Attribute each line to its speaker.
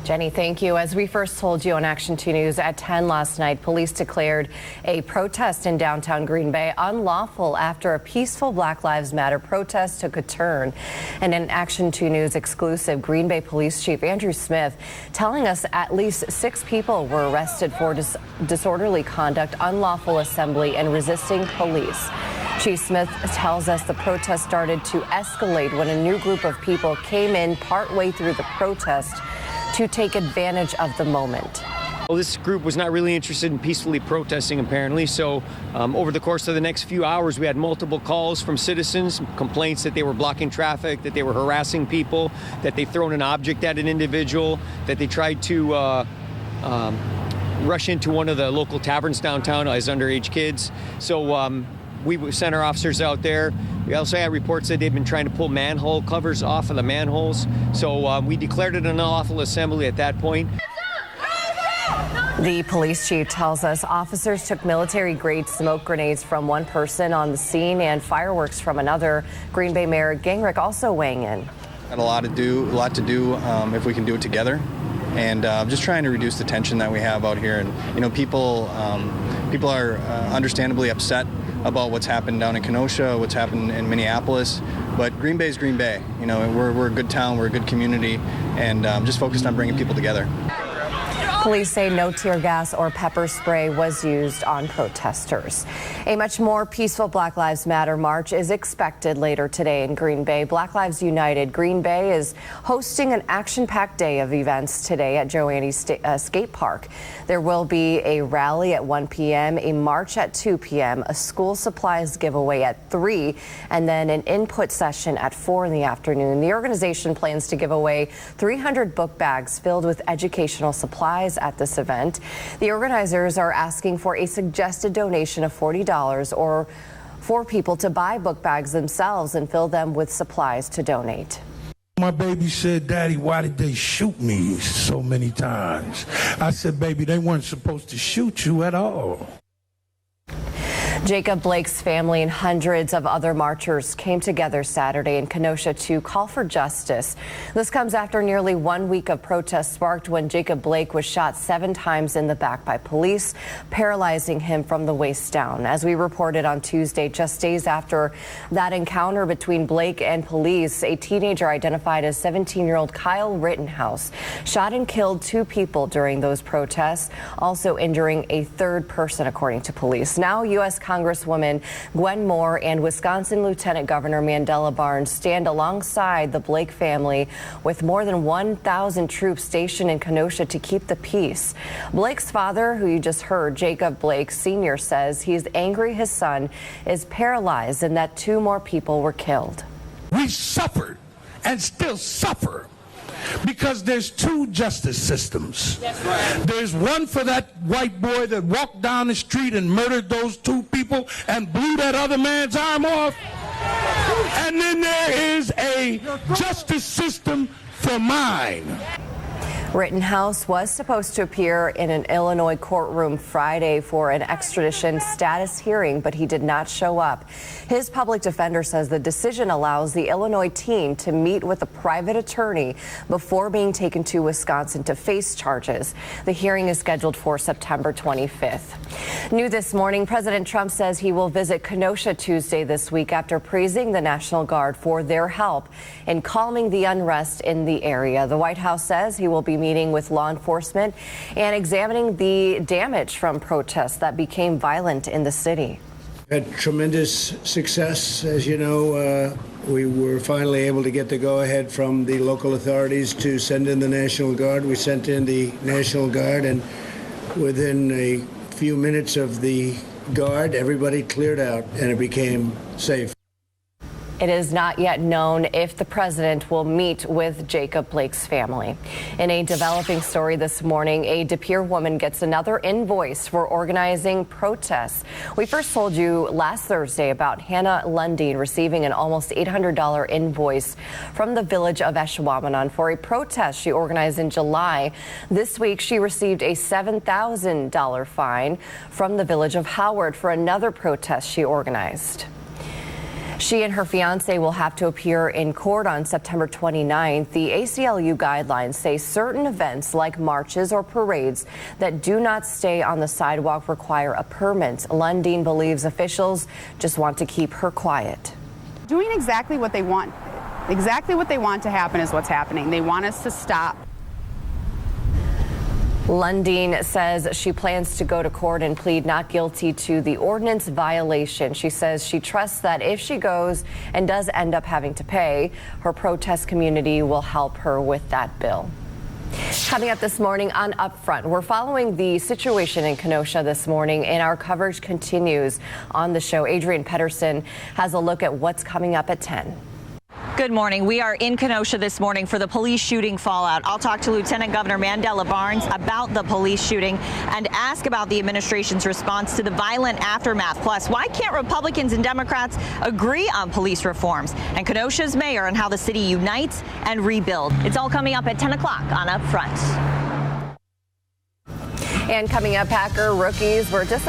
Speaker 1: Jenny, thank you. As we first told you on Action 2 News at 10 last night, police declared a protest in downtown Green Bay unlawful after a peaceful Black Lives Matter protest took a turn. And in Action 2 News exclusive, Green Bay Police Chief Andrew Smith telling us at least 6 people were arrested for disorderly conduct, unlawful assembly, and resisting police. Chief Smith tells us the protest started to escalate when a new group of people came in partway through the protest to take advantage of the moment.
Speaker 2: Well, this group was not really interested in peacefully protesting, apparently. So over the course of the next few hours, we had multiple calls from citizens, complaints that they were blocking traffic, that they were harassing people, that they've thrown an object at an individual, that they tried to rush into one of the local taverns downtown as underage kids. So we sent our officers out there. We also had reports that they've been trying to pull manhole covers off of the manholes. So we declared it an unlawful assembly at that point.
Speaker 1: The police chief tells us officers took military-grade smoke grenades from one person on the scene and fireworks from another. Green Bay Mayor Gingrich also weighing in.
Speaker 3: Got a lot to do if we can do it together, and just trying to reduce the tension that we have out here. And you know, people are understandably upset about what's happened down in Kenosha, what's happened in Minneapolis, but Green Bay is Green Bay. You know, we're a good town, we're a good community, and just focused on bringing people together.
Speaker 1: Police say no tear gas or pepper spray was used on protesters. A much more peaceful Black Lives Matter march is expected later today in Green Bay. Black Lives United Green Bay is hosting an action-packed day of events today at Joanne Skate Park. There will be a rally at 1 p.m., a march at 2 p.m., a school supplies giveaway at 3, and then an input session at 4 in the afternoon. The organization plans to give away 300 book bags filled with educational supplies at this event. The organizers are asking for a suggested donation of $40 or for people to buy book bags themselves and fill them with supplies to donate.
Speaker 4: My baby said, "Daddy, why did they shoot me so many times?" I said, "Baby, they weren't supposed to shoot you at all."
Speaker 1: Jacob Blake's family and hundreds of other marchers came together Saturday in Kenosha to call for justice. This comes after nearly 1 week of protests sparked when Jacob Blake was shot 7 times in the back by police, paralyzing him from the waist down. As we reported on Tuesday, just days after that encounter between Blake and police, a teenager identified as 17-year-old Kyle Rittenhouse shot and killed 2 people during those protests, also injuring a 3rd person, according to police. Now, U.S. Congresswoman Gwen Moore and Wisconsin Lieutenant Governor Mandela Barnes stand alongside the Blake family with more than 1,000 troops stationed in Kenosha to keep the peace. Blake's father, who you just heard, Jacob Blake Sr., says he's angry his son is paralyzed and that 2 more people were killed.
Speaker 4: We suffered and still suffer because there's 2 justice systems. There's one for that white boy that walked down the street and murdered those 2 people and blew that other man's arm off. And then there is a justice system for mine.
Speaker 1: Rittenhouse was supposed to appear in an Illinois courtroom Friday for an extradition status hearing, but he did not show up. His public defender says the decision allows the Illinois teen to meet with a private attorney before being taken to Wisconsin to face charges. The hearing is scheduled for September 25th. New this morning, President Trump says he will visit Kenosha Tuesday this week after praising the National Guard for their help in calming the unrest in the area. The White House says he will be meeting with law enforcement and examining the damage from protests that became violent in the city.
Speaker 5: Had tremendous success. As you know, we were finally able to get the go-ahead from the local authorities to send in the National Guard. We sent in the National Guard, and within a few minutes of the Guard, everybody cleared out and it became safe.
Speaker 1: It is not yet known if the president will meet with Jacob Blake's family. In a developing story this morning, a De Pere woman gets another invoice for organizing protests. We first told you last Thursday about Hannah Lundeen receiving an almost $800 invoice from the village of Eshawamenon for a protest she organized in July. This week, she received a $7,000 fine from the village of Howard for another protest she organized. She and her fiance will have to appear in court on September 29th. The ACLU guidelines say certain events like marches or parades that do not stay on the sidewalk require a permit. Lundeen believes officials just want to keep her quiet.
Speaker 6: Doing exactly what they want. Exactly what they want to happen is what's happening. They want us to stop.
Speaker 1: Lundeen says she plans to go to court and plead not guilty to the ordinance violation. She says she trusts that if she goes and does end up having to pay, her protest community will help her with that bill. Coming up this morning on Upfront, we're following the situation in Kenosha this morning, and our coverage continues on the show. Adrian Pedersen has a look at what's coming up at 10.
Speaker 7: Good morning. We are in Kenosha this morning for the police shooting fallout. I'll talk to Lieutenant Governor Mandela Barnes about the police shooting and ask about the administration's response to the violent aftermath. Plus, why can't Republicans and Democrats agree on police reforms? And Kenosha's mayor and how the city unites and rebuild. It's all coming up at 10 o'clock on Upfront.
Speaker 1: And coming up, Packer rookies were just